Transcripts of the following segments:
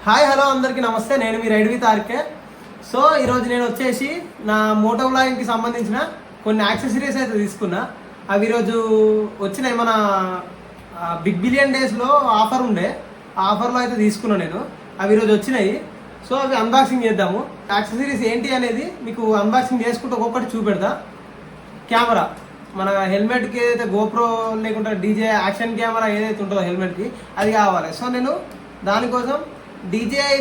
Hi hello అందరికీ నమస్తే. నేను మీ రైడ్ విత్ ఆర్కే. సో ఈరోజు నేను వచ్చేసి నా మోటో వ్లాగింగ్కి సంబంధించిన కొన్ని యాక్సెసరీస్ అయితే తీసుకున్నా. అవి ఈరోజు వచ్చినాయి. మన బిగ్ బిలియన్ డేస్లో ఆఫర్ ఉండే, ఆఫర్లో అయితే తీసుకున్నా నేను. అవి ఈరోజు వచ్చినాయి. సో అవి అన్బాక్సింగ్ చేద్దాము. యాక్సెసరీస్ ఏంటి అనేది మీకు అన్బాక్సింగ్ చేసుకుంటూ ఒక్కొక్కటి చూపెడతా. కెమెరా, మన హెల్మెట్కి ఏదైతే గోప్రో లేకుంటే డీజే యాక్షన్ కెమెరా ఏదైతే ఉంటుందో హెల్మెట్కి అది కావాలి. సో నేను దానికోసం డీజేఐ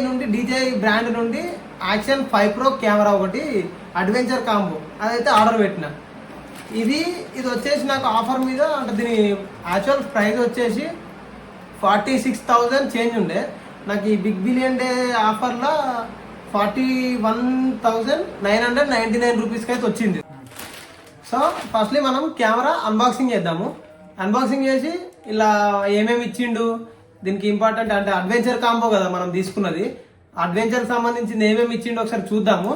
బ్రాండ్ నుండి యాక్షన్ 5 Pro కెమెరా ఒకటి అడ్వెంచర్ కాంబో అదైతే ఆర్డర్ పెట్టిన. ఇది వచ్చేసి నాకు ఆఫర్ మీద, అంటే దీని యాక్చువల్ ప్రైస్ వచ్చేసి 46,000 చేంజ్ ఉండే. నాకు ఈ బిగ్ బిలియన్ డే ఆఫర్లో 41,999 రూపీస్కి అయితే వచ్చింది. సో ఫస్ట్లీ మనం కెమెరా అన్బాక్సింగ్ చేద్దాము. అన్బాక్సింగ్ చేసి ఇలా ఏమేమి ఇచ్చిండు, దీనికి ఇంపార్టెంట్ అంటే అడ్వెంచర్ కాంబో కదా మనం తీసుకున్నది, అడ్వెంచర్ సంబంధించింది ఏమేమి ఇచ్చిండో ఒకసారి చూద్దాము.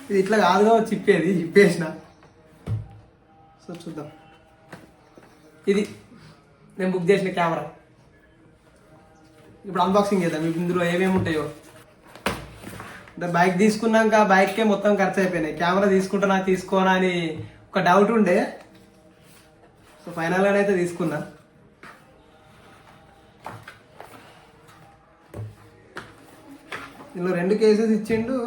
ఇది ఇట్లా కాదుగా చిప్పేసిన. సో చూద్దాం. ఇది నేను బుక్ చేసిన కెమెరా. ఇప్పుడు అన్బాక్సింగ్ చేద్దాం. ఇందులో ఏమేమి ఉంటాయో. బైక్ తీసుకున్నాక బైక్కే మొత్తం ఖర్చు అయిపోయినాయి. కెమెరా తీసుకుంటున్నా తీసుకోనా అని ఒక డౌట్ ఉండే. సో ఫైనల్గా అయితే తీసుకున్నా. ఇందులో 2 కేసెస్ ఇచ్చిండు.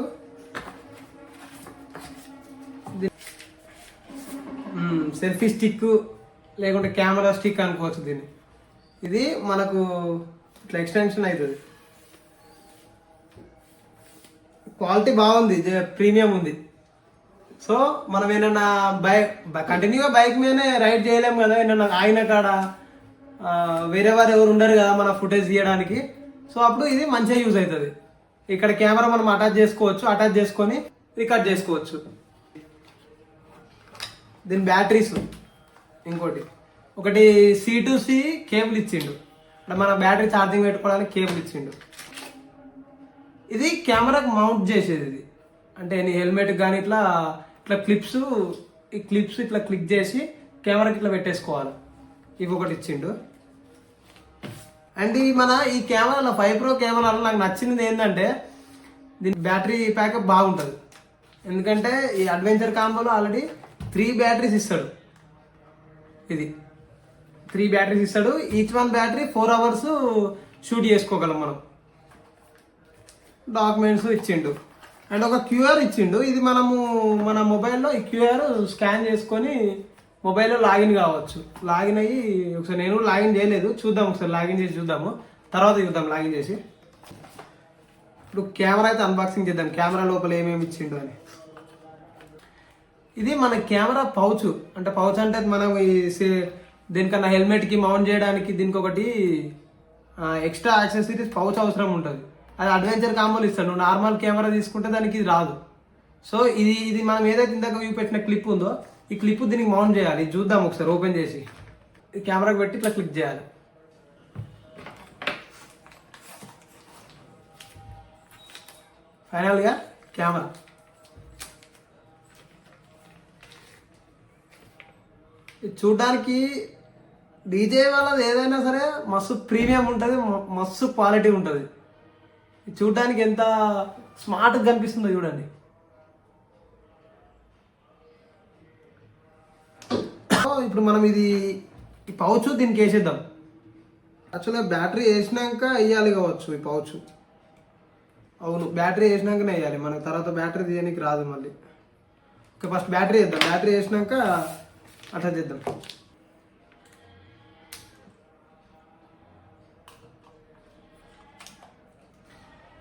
సెల్ఫీ స్టిక్ లేకుంటే కెమెరా స్టిక్ అనుకోవచ్చు దీన్ని. ఇది మనకు ఇట్లా ఎక్స్టెన్షన్ అవుతుంది. క్వాలిటీ బాగుంది, ప్రీమియం ఉంది. సో మనం ఏమన్నా కంటిన్యూగా బైక్ మీదనే రైడ్ చేయలేము కదా, ఏమన్నా ఆయన కాడ వేరే వారు ఎవరు ఉండరు కదా మన ఫుటేజ్ తీయడానికి. సో అప్పుడు ఇది మంచిగా యూజ్ అవుతుంది. ఇక్కడ కెమెరా మనం అటాచ్ చేసుకొని రికార్డ్ చేసుకోవచ్చు. దీని బ్యాటరీస్ ఒకటి C2C కేబుల్ ఇచ్చిండు, అంటే మన బ్యాటరీ ఛార్జింగ్ పెట్టుకోవడానికి కేబుల్ ఇచ్చిండు. ఇది కెమెరాకి మౌంట్ చేసేది. ఇది అంటే నీ హెల్మెట్ కానీ ఇట్లా క్లిప్స్ ఇట్లా క్లిక్ చేసి కెమెరాకి ఇట్లా పెట్టేసుకోవాలి. ఇవి ఒకటి ఇచ్చిండు. అండ్ ఈ కెమెరాలో 5 Pro కెమెరాలో నాకు నచ్చింది ఏంటంటే దీని బ్యాటరీ ప్యాకప్ బాగుంటుంది. ఎందుకంటే ఈ అడ్వెంచర్ కాంబోలో ఆల్రెడీ 3 బ్యాటరీస్ ఇస్తాడు. ఇది 3 బ్యాటరీస్ ఇస్తాడు. Each one battery 4 hours shoot చేసుకోగలం మనం. డాక్యుమెంట్స్ ఇచ్చిండు అండ్ ఒక QR ఇచ్చిండు. ఇది మనము మన మొబైల్లో ఈ QR స్కాన్ చేసుకొని మొబైల్లో లాగిన్ కావచ్చు. లాగిన్ అయ్యి ఒకసారి నేను లాగిన్ చేయలేదు, చూద్దాం ఒకసారి లాగిన్ చేసి చూద్దాము, తర్వాత చూద్దాం లాగిన్ చేసి. ఇప్పుడు కెమెరా అయితే అన్బాక్సింగ్ చేద్దాం, కెమెరా లోపల ఏమేమి ఇచ్చిండు అని. ఇది మన కెమెరా పౌచ్. అంటే పౌచ్ అంటే మనం దీనికన్నా హెల్మెట్కి మౌంట్ చేయడానికి దీనికి ఒకటి ఎక్స్ట్రా యాక్సెసరీస్ పౌచ్ అవసరం ఉంటుంది. అది అడ్వెంచర్ కాంబోలు ఇస్తాడు. నువ్వు నార్మల్ కెమెరా తీసుకుంటే దానికి ఇది రాదు. సో ఇది మనం ఏదైతే ఇందాక పెట్టిన క్లిప్ ఉందో ఈ క్లిప్ దీనికి మౌంట్ చేయాలి. ఇది చూద్దాం ఒకసారి ఓపెన్ చేసి. ఈ కెమెరాకి పెట్టి ఇట్లా క్లిక్ చేయాలి. ఫైనల్గా కెమెరా. ఇది చూడడానికి డీజే వాళ్ళది ఏదైనా సరే మస్తు ప్రీమియం ఉంటుంది, మస్తు క్వాలిటీ ఉంటుంది. చూడడానికి ఎంత స్మార్ట్గా కనిపిస్తుందో చూడండి. ఇప్పుడు మనం ఈ పౌచ్ దీనికి వేసేద్దాం. యాక్చువల్గా బ్యాటరీ వేసినాక వేయాలి కావచ్చు ఈ పౌచ్. అవును, బ్యాటరీ వేసినాకనే వేయాలి. మనకు తర్వాత బ్యాటరీ తీయడానికి రాదు మళ్ళీ. ఓకే, ఫస్ట్ బ్యాటరీ వేద్దాం. బ్యాటరీ వేసినాక అట్లా చేద్దాం.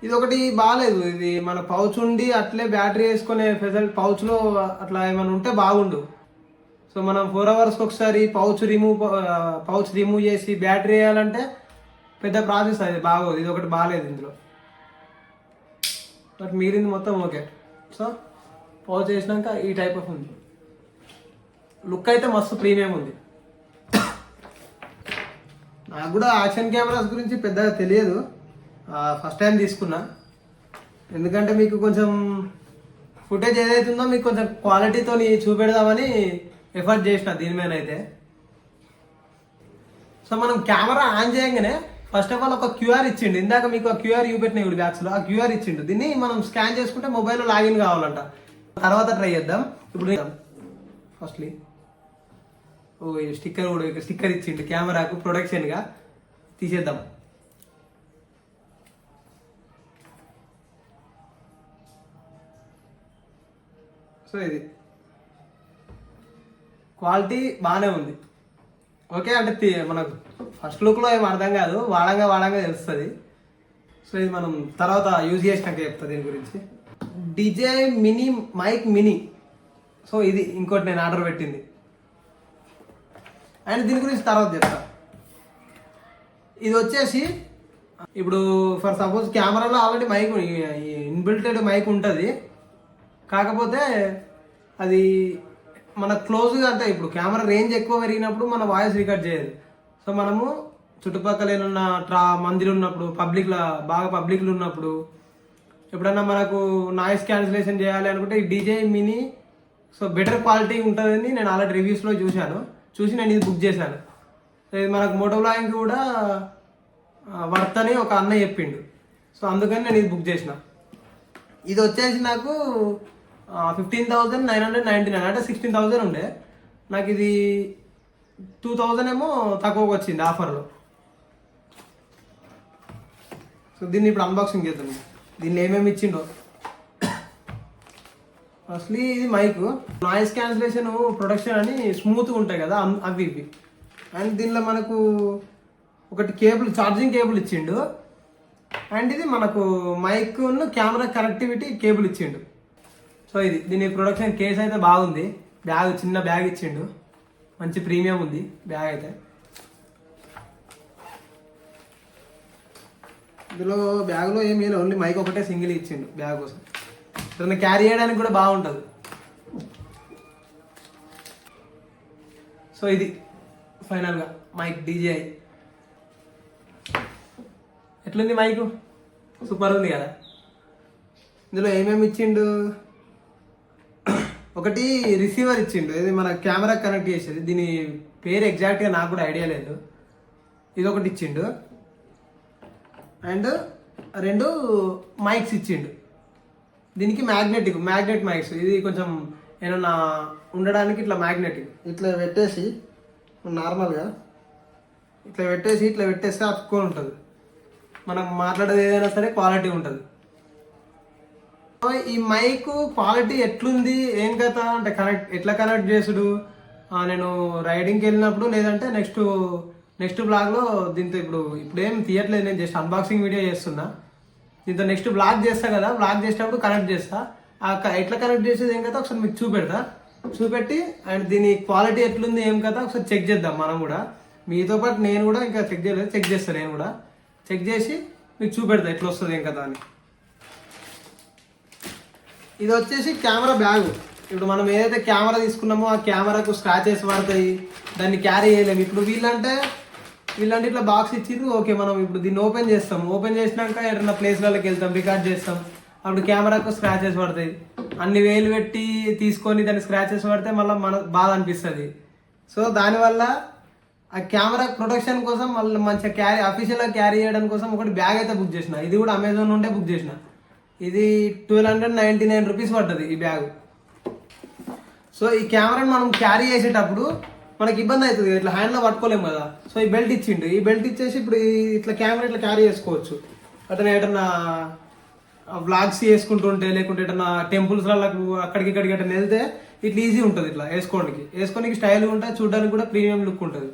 ఇది ఒకటి బాగాలేదు. ఇది మన పౌచ్ ఉండి అట్లే బ్యాటరీ వేసుకునే ఫెసిలిటీ పౌచ్లో అట్లా ఏమైనా ఉంటే బాగుండు. సో మనం 4 hours ఒకసారి పౌచ్ రిమూవ్ చేసి బ్యాటరీ వేయాలంటే పెద్ద ప్రాసెస్. అది బాగోదు. ఇది ఒకటి బాగాలేదు ఇందులో. బట్ మీరింది మొత్తం ఓకే. సో పౌచ్ వేసినాక ఈ టైప్ ఆఫ్ ఉంది. లుక్ అయితే మస్తు ప్రీమియం ఉంది. నాకు కూడా యాక్షన్ కెమెరాస్ గురించి పెద్దగా తెలియదు, ఫస్ట్ టైం తీసుకున్నా. ఎందుకంటే మీకు కొంచెం ఫుటేజ్ ఏదైతుందో మీకు కొంచెం క్వాలిటీతో చూపెడదామని ఎఫర్ట్ చేసిన దీని మీద అయితే. సో మనం కెమెరా ఆన్ చేయగానే ఫస్ట్ ఆఫ్ ఆల్ ఒక క్యూఆర్ ఇచ్చిండు. ఇందాక మీకు ఆ క్యూఆర్ పెట్టిన ఇప్పుడు బ్యాగ్స్లో ఆ క్యూఆర్ ఇచ్చిండు. దీన్ని మనం స్కాన్ చేసుకుంటే మొబైల్లో లాగిన్ కావాలంట. తర్వాత ట్రై చేద్దాం. ఇప్పుడు ఫస్ట్లీ స్టిక్కర్ కూడా స్టిక్కర్ ఇచ్చిండు కెమెరాకు ప్రొడక్షన్గా. తీసేద్దాం. సో ఇది క్వాలిటీ బాగానే ఉంది. ఓకే అంటే మనకు ఫస్ట్ లుక్లో ఏం అర్థం కాదు, వాడంగా తెలుస్తుంది. సో ఇది మనం తర్వాత యూజ్ చేసినాక చెప్తా దీని గురించి. DJI mini mic mini. So ఇది ఇంకోటి నేను ఆర్డర్ పెట్టింది అండ్ దీని గురించి తర్వాత చెప్తా. ఇది వచ్చేసి ఇప్పుడు ఫర్ సపోజ్ కెమెరాలో ఆల్రెడీ మైక్ ఇన్బిల్టెడ్ మైక్ ఉంటుంది. కాకపోతే అది మన క్లోజ్గా అంటే ఇప్పుడు కెమెరా రేంజ్ ఎక్కువ పెరిగినప్పుడు మన వాయిస్ రికార్డ్ చేయదు. సో మనము చుట్టుపక్కల ఏమన్నా మందిలో ఉన్నప్పుడు బాగా పబ్లిక్లో ఉన్నప్పుడు ఎప్పుడన్నా మనకు నాయిస్ క్యాన్సిలేషన్ చేయాలి అనుకుంటే ఈ DJI mini so better quality ఉంటుందని నేను ఆల్రెడీ రివ్యూస్లో చూసి నేను ఇది బుక్ చేశాను. ఇది మనకు మోటో వ్లాగింగ్ కూడా వర్త్ అని ఒక అన్న చెప్పిండు. సో అందుకని నేను ఇది బుక్ చేసిన. ఇది వచ్చేసి నాకు 15,999 అంటే 16,000 ఉండే. నాకు ఇది 2,000 ఏమో తక్కువకి వచ్చింది ఆఫర్లో. సో దీన్ని ఇప్పుడు అన్బాక్సింగ్ చేద్దాం. దీన్ని ఏమేమి ఇచ్చిండో. అసలు ఇది మైక్ నాయిస్ క్యాన్సిలేషన్ ప్రొడక్షన్ అని స్మూత్గా ఉంటాయి కదా అవి ఇవి. అండ్ దీనిలో మనకు ఒకటి ఛార్జింగ్ కేబుల్ ఇచ్చిండు. అండ్ ఇది మనకు మైక్ కెమెరా కనెక్టివిటీ కేబుల్ ఇచ్చిండు. సో దీని ప్రొడక్షన్ కేస్ అయితే బాగుంది. చిన్న బ్యాగ్ ఇచ్చిండు, మంచి ప్రీమియం ఉంది బ్యాగ్ అయితే. ఇందులో బ్యాగ్లో ఏమి లేదు, ఓన్లీ మైక్ ఒకటే సింగిల్ ఇచ్చిండు బ్యాగ్ కోసం. దాన్ని క్యారీ చేయడానికి కూడా బాగుంటుంది. సో ఇది ఫైనల్గా మైక్ DJI. ఎట్లుంది మైక్? సూపర్ ఉంది కదా. ఇందులో ఏమేమి ఇచ్చిండు? ఒకటి రిసీవర్ ఇచ్చిండు, ఇది మన కెమెరా కనెక్ట్ చేసేది. దీని పేరు ఎగ్జాక్ట్గా నాకు కూడా ఐడియా లేదు. ఇది ఒకటి ఇచ్చిండు. అండ్ 2 మైక్స్ ఇచ్చిండు. దీనికి మ్యాగ్నెట్ మైక్స్. ఇది కొంచెం ఏమన్నా ఉండడానికి ఇట్లా మ్యాగ్నెటిక్ ఇట్లా పెట్టేసి నార్మల్గా ఇట్లా పెట్టేస్తే అతుక్కొని ఉంటుంది. మనం మాట్లాడేది ఏదైనా సరే క్వాలిటీ ఉంటుంది. ఈ మైక్ క్వాలిటీ ఎట్లుంది ఏం కదా అంటే ఎట్లా కనెక్ట్ చేసుడు నేను రైడింగ్కి వెళ్ళినప్పుడు లేదంటే నెక్స్ట్ బ్లాగ్లో దీంతో ఇప్పుడు ఏం తీయట్లేదు, నేను జస్ట్ అన్బాక్సింగ్ వీడియో చేస్తున్నా. దీంతో నెక్స్ట్ బ్లాగ్ చేస్తా కదా, బ్లాగ్ చేసేటప్పుడు కనెక్ట్ చేస్తా. ఎట్లా కనెక్ట్ చేసేది ఏం కదా ఒకసారి మీకు చూపెట్టి అండ్ దీని క్వాలిటీ ఎట్లుంది ఏం కదా ఒకసారి చెక్ చేద్దాం మనం కూడా. మీతో పాటు నేను కూడా ఇంకా చెక్ చేస్తాను. నేను కూడా చెక్ చేసి మీకు చూపెడతా ఎట్లా వస్తుంది ఏం కదా అని. ఇది వచ్చేసి కెమెరా బ్యాగ్. ఇప్పుడు మనం ఏదైతే కెమెరా తీసుకున్నామో ఆ కెమెరాకు స్క్రాచెస్ పడతాయి, దాన్ని క్యారీ చేయలేము. ఇప్పుడు వీళ్ళంటే ఇట్లా బాక్స్ ఇచ్చిర్రు. ఓకే, మనం ఇప్పుడు దీన్ని ఓపెన్ చేస్తాం. ఓపెన్ చేసినాక ఏదైనా ప్లేస్లలోకి వెళ్తాం, రికార్డ్ చేస్తాం. అప్పుడు కెమెరాకు స్క్రాచెస్ పడతాయి. అన్ని వేలు పెట్టి తీసుకొని దాన్ని స్క్రాచెస్ పడితే మళ్ళీ మన బాధ అనిపిస్తుంది. సో దానివల్ల ఆ కెమెరా ప్రొటెక్షన్ కోసం మళ్ళీ మంచిగా అఫీషియల్గా క్యారీ చేయడం కోసం ఒకటి బ్యాగ్ అయితే బుక్ చేసిన. ఇది కూడా అమెజాన్ నుండే బుక్ చేసిన. ఇది 1299 రూపీస్ పడుతుంది ఈ బ్యాగ్. సో ఈ కెమెరాని మనం క్యారీ చేసేటప్పుడు మనకి ఇబ్బంది అవుతుంది, ఇట్లా హ్యాండ్లో పట్టుకోలేము కదా. సో ఈ బెల్ట్ ఇచ్చిండు. ఈ బెల్ట్ ఇచ్చేసి ఇప్పుడు ఇట్లా కెమెరా ఇట్లా క్యారీ చేసుకోవచ్చు. అతను ఏదన్నా వ్లాగ్స్ చేసుకుంటుంటే లేకుంటే ఏదన్నా టెంపుల్స్లకు అక్కడికి ఎటన్నా వెళ్తే ఇట్లా ఈజీ ఉంటుంది. ఇట్లా వేసుకోనికి స్టైల్గా ఉంటుంది, చూడడానికి కూడా ప్రీమియం లుక్ ఉంటుంది.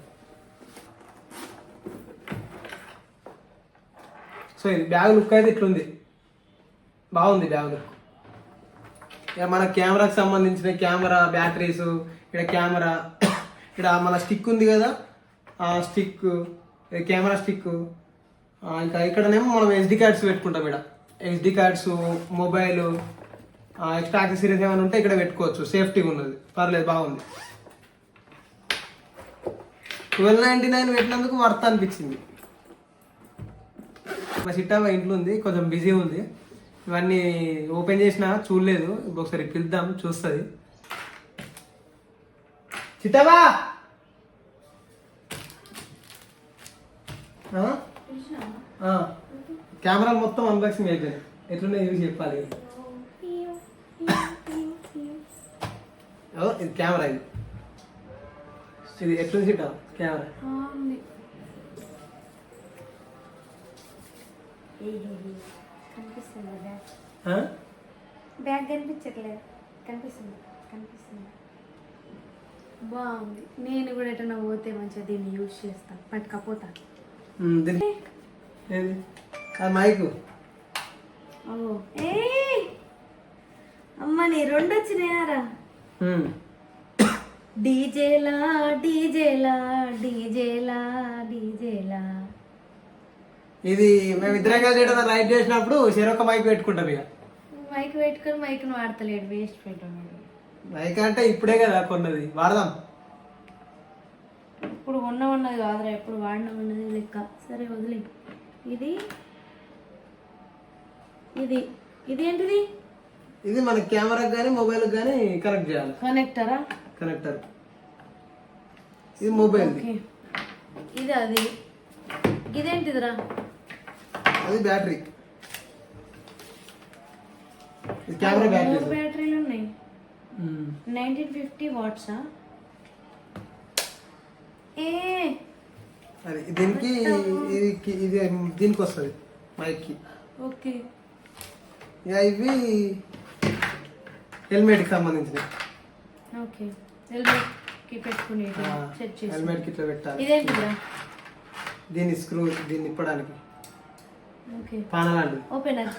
సో ఇది బ్యాగ్ లుక్ అయితే ఇట్లుంది, బాగుంది బ్యాగ్ లుక్. ఇక మన కెమెరాకి సంబంధించిన కెమెరా బ్యాటరీస్, ఇక్కడ కెమెరా, ఇక్కడ మన స్టిక్ ఉంది కదా ఆ స్టిక్, కెమెరా స్టిక్. ఇంకా ఇక్కడనేమో మనం SD కార్డ్స్ పెట్టుకుంటాం. ఇక్కడ SD cards, mobile, extra accessories ఏమైనా ఉంటే ఇక్కడ పెట్టుకోవచ్చు. సేఫ్టీగా ఉన్నది, పర్లేదు, బాగుంది. 1299 పెట్టినందుకు వర్త్ అనిపించింది. మా చిట్టాబా ఇంట్లో ఉంది, కొంచెం బిజీ ఉంది. ఇవన్నీ ఓపెన్ చేసినా చూడలేదు. ఇప్పుడు ఒకసారి పిలుద్దాం, చూస్తుంది. చిట్టాబా కెమెరాలు మొత్తం అన్బాక్సింగ్ అయిపోయింది. ఎట్లున్నాయి యూజ్ చెప్పాలి. ఇది కెమెరా, ఇది ఎట్లుంది చిట్టా కెమెరా. బ్యాగ్ కనిపించట్లేదు. కనిపిస్తుంది. బాగుంది. నేను కూడా ఎటన్నా పోతే మంచిగా దీన్ని యూజ్ చేస్తాను. పట్టుకపోతా. మైకు అమ్మ నీ 2 వచ్చినాయారా. డీజేలా డీజేలా డీజేలా డీజేలా. ఇది మేము ఇద్దరం కలిసి రైడ్ చేసినప్పుడు చెరొక మైక్ పెట్టుకుంటాం. ఇక మైక్ పెట్టుకొని మైక్ను వాడతలేడు. వేస్ట్ పెట్టాడు. మైక్ అంటే ఇప్పుడే కదా కొన్నది, వాడదాం. ఇప్పుడు ఉన్నది కాదురా, ఎప్పుడు వాడినది లెక్క. సరే వదిలే. ఇది ఇది ఇది ఏంటిది? ఇది మన కెమెరాకి కానీ మొబైల్కి కానీ కనెక్ట్ చేయాలి. కనెక్టరా? కనెక్టర్. ఇది మొబైల్. ఇది అది. ఇదేంటిదిరా? అది బ్యాటరీ. ఇది కెమెరా బ్యాటరీ. 3 బ్యాటరీలు ఉన్నాయి. 1950 వాట్సా? అది దీనికి ఇది దీనికి వస్తుంది మైక్కి. ఓకే. ఇక ఇవి హెల్మెట్కి సంబంధించినవి. ఓకే. హెల్మెట్కి పెట్టుకుని హెల్మెట్కి ఇట్లా పెట్టాలి. ఇదేంటిరా? దీని స్క్రూ, దీన్ని ఇప్పడానికి. ఓకే. పానలాంటి ఓపెనర్.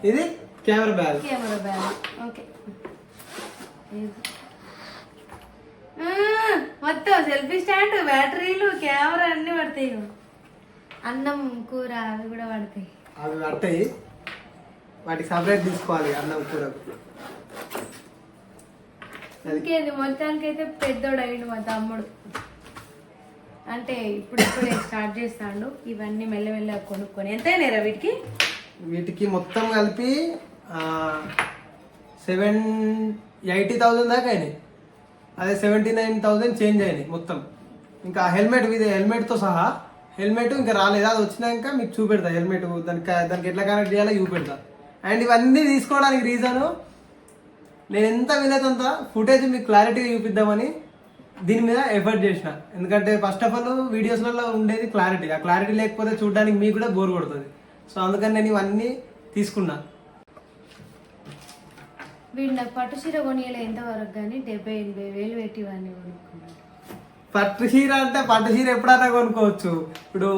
ఇది camera bag. Camera bag. Okay. మొత్తం సెల్ఫీ స్టాండ్, బ్యాటరీలు, కెమెరా అన్ని పడతాయి. అన్నం కూర అవి కూడా పడతాయి. అవి పడతాయి, వాటికి సపరేట్ తీసుకోవాలి అన్నం కూరకు. ఇంకేంది మొత్తానికి అయితే పెద్దోడు అయ్యిండు మా తమ్ముడు. అంటే ఇప్పుడే స్టార్ట్ చేస్తాడు. ఇవన్నీ మెల్లమెల్లగా కొనుక్కొని. ఎంతైనారా వీటికి? వీటికి మొత్తం కలిపి 80,000 దాకా అయినాయి. అదే 79,000 చేంజ్ అయినాయి మొత్తం. ఇంకా హెల్మెట్, ఇది హెల్మెట్తో సహా. హెల్మెట్ ఇంకా రాలేదు, అది వచ్చినాక మీకు చూపెడతా. హెల్మెట్ దానికి ఎట్లా కనెక్ట్ చేయాలో చూపెడతా. అండ్ ఇవన్నీ తీసుకోవడానికి రీజను, నేను ఎంత వీలైతే అంత ఫుటేజ్ మీకు క్లారిటీగా చూపిద్దామని దీని మీద ఎఫర్ట్ చేసిన. ఎందుకంటే ఫస్ట్ ఆఫ్ ఆల్ వీడియోస్లలో ఉండేది క్లారిటీ. ఆ క్లారిటీ లేకపోతే చూడడానికి మీకు కూడా బోర్ కొడుతుంది. సో అందుకని నేను ఇవన్నీ తీసుకున్నా. వీడు నాకు పట్టు చీర కొనియలే ఎంతవరకు కానీ 70,000-80,000 పెట్టి ఇవన్నీ కొనుక్కున్నాను. పట్టు చీర అంటే పట్టు చీర ఎప్పుడైనా కొనుక్కోవచ్చు. ఇప్పుడు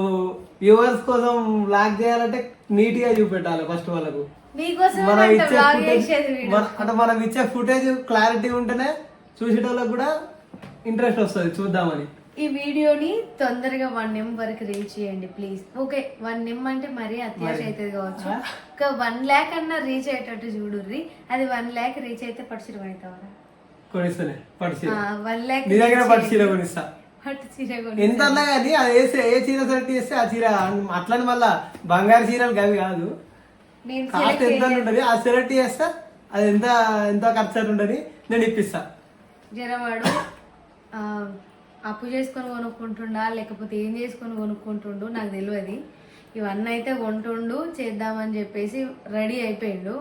వ్యూవర్స్ కోసం బ్లాగ్ చేయాలంటే నీట్గా చూపెట్టాలి ఫస్ట్ వాళ్ళకు. మనం ఇచ్చే ఫుటేజ్ క్లారిటీ ఉంటేనే చూసేటోళ్ళకి కూడా ఇంట్రెస్ట్ వస్తుంది చూద్దామని. ఈ వీడియోని తొందరగా 1M వరకు రీచ్ చేయండి ప్లీజ్. ఓకే, 1M అంటే మరీ అత్యాశ అవుతుంది కావచ్చు. ఒక 1 lakh అన్నా రీచ్ అయ్యేటట్టు చూడుర్రి. అది 1 lakh రీచ్ అయితే పట్టు చీర కొనిస్తావా? కొనిస్తానే పట్టు చీర. 1 lakh నీ దగ్గర పట్టు చీర కొనిస్తా. పట్టు చీర ఎంత అన్నా కానీ అది వేస్తే ఏ చీర సెలెక్ట్ చేస్తే ఆ చీర. అట్లని మళ్ళా బంగారు చీరలు అవి కాదు, కాస్ట్ ఎంత ఉంటుంది ఆ సెలెక్ట్ చేస్తా. అది ఎంత ఖర్చు ఉంటుంది నేను ఇప్పిస్తా. జరవాడు అప్పు చేసుకొని కొనుక్కుంటుండా లేకపోతే ఏం చేసుకొని కొనుక్కుంటుండు నాకు తెలియదు. ఇవన్నీ అయితే కొంటుండు చేద్దామని చెప్పేసి రెడీ అయిపోయిండు.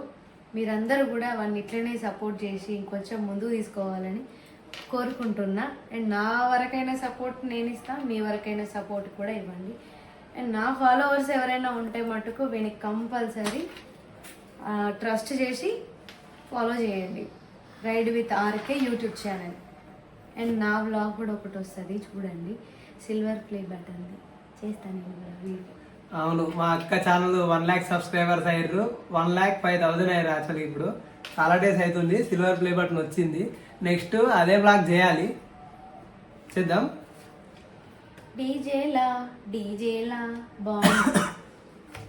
మీరందరూ కూడా వాడిని ఇట్లనే సపోర్ట్ చేసి ఇంకొంచెం ముందుకు తీసుకోవాలని కోరుకుంటున్నా. అండ్ నా వరకైనా సపోర్ట్ నేను ఇస్తాను, మీ వరకైనా సపోర్ట్ కూడా ఇవ్వండి. అండ్ నా ఫాలోవర్స్ ఎవరైనా ఉంటే మటుకు వీనికి కంపల్సరీ ట్రస్ట్ చేసి ఫాలో చేయండి. Ride with RK YouTube channel. And నా వ్లాగ్ కూడా ఒకటి వస్తుంది చూడండి, సిల్వర్ ప్లే బటన్ చేస్తాను నేను కూడా వీడియో. అవును, మా అక్క ఛానల్ 1 lakh సబ్స్క్రైబర్స్ అయ్యారు. 1,05,000 అయ్యారు. యాక్చువల్లీ ఇప్పుడు చాలా డేస్ అవుతుంది సిల్వర్ ప్లే బటన్ వచ్చింది. నెక్స్ట్ అదే బ్లాగ్ చేయాలి, చేద్దాం. డీజేలా బాగుంది.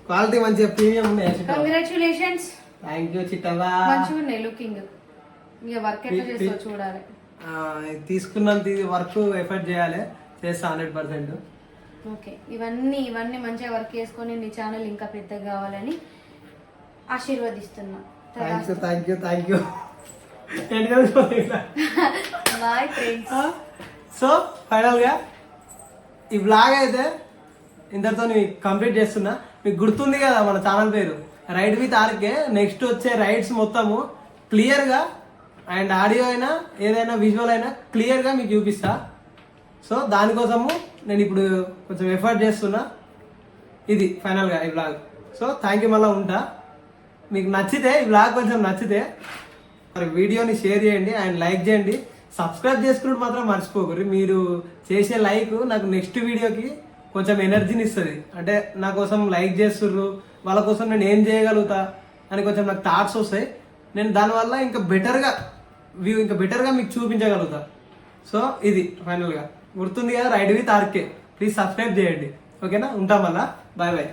క్వాలిటీ మంచిగా ప్రీమియం ఉన్నాయి. కంగ్రాచులేషన్స్. థ్యాంక్ యూ చిట్టవా. మంచిగా ఉన్నాయి లుకింగ్. ఇక వర్క్ ఎట్లా చేస్తావు చూడాలి. తీసుకున్నంత వర్క్ ఎఫర్ట్ చేయాలి, చేస్తా 100%. ఓకే, ఇవన్నీ మంచిగా వర్క్ చేసుకొని నీ ఛానల్ ఇంకా పెద్దగా కావాలని ఆశీర్వదిస్తున్నా. Thank you. Bye friends. So final గా ఈ వ్లాగ్ అయితే ఇంతటితో కంప్లీట్ చేస్తున్నా. మీకు గుర్తుంది కదా మన ఛానల్ పేరు రైడ్ విత్ ఆర్కే. నెక్స్ట్ వచ్చే రైడ్స్ మొత్తము క్లియర్గా అండ్ ఆడియో అయినా ఏదైనా విజువల్ అయినా క్లియర్గా మీకు చూపిస్తా. సో దానికోసము నేను ఇప్పుడు కొంచెం ఎఫర్ట్ చేస్తున్నా. ఇది ఫైనల్గా ఈ వ్లాగ్. సో థ్యాంక్ యూ, మళ్ళీ ఉంటా. మీకు నచ్చితే ఈ వ్లాగ్ కొంచెం నచ్చితే మరి వీడియోని షేర్ చేయండి అండ్ లైక్ చేయండి. సబ్స్క్రైబ్ చేసుకున్నట్టు మాత్రం మర్చిపోకరు. మీరు చేసే లైక్ నాకు నెక్స్ట్ వీడియోకి కొంచెం ఎనర్జీని ఇస్తుంది. అంటే నా కోసం లైక్ చేస్తుర్రు, వాళ్ళ కోసం నేను ఏం చేయగలుగుతా అని కొంచెం నాకు థాట్స్ వస్తాయి. నేను దానివల్ల ఇంకా బెటర్గా మీకు చూపించగలుగుతా. సో ఇది ఫైనల్గా గుర్తుంది కదా ride with RK. Please subscribe చేయండి. ఓకేనా, ఉంటాం మళ్ళా. Bye bye.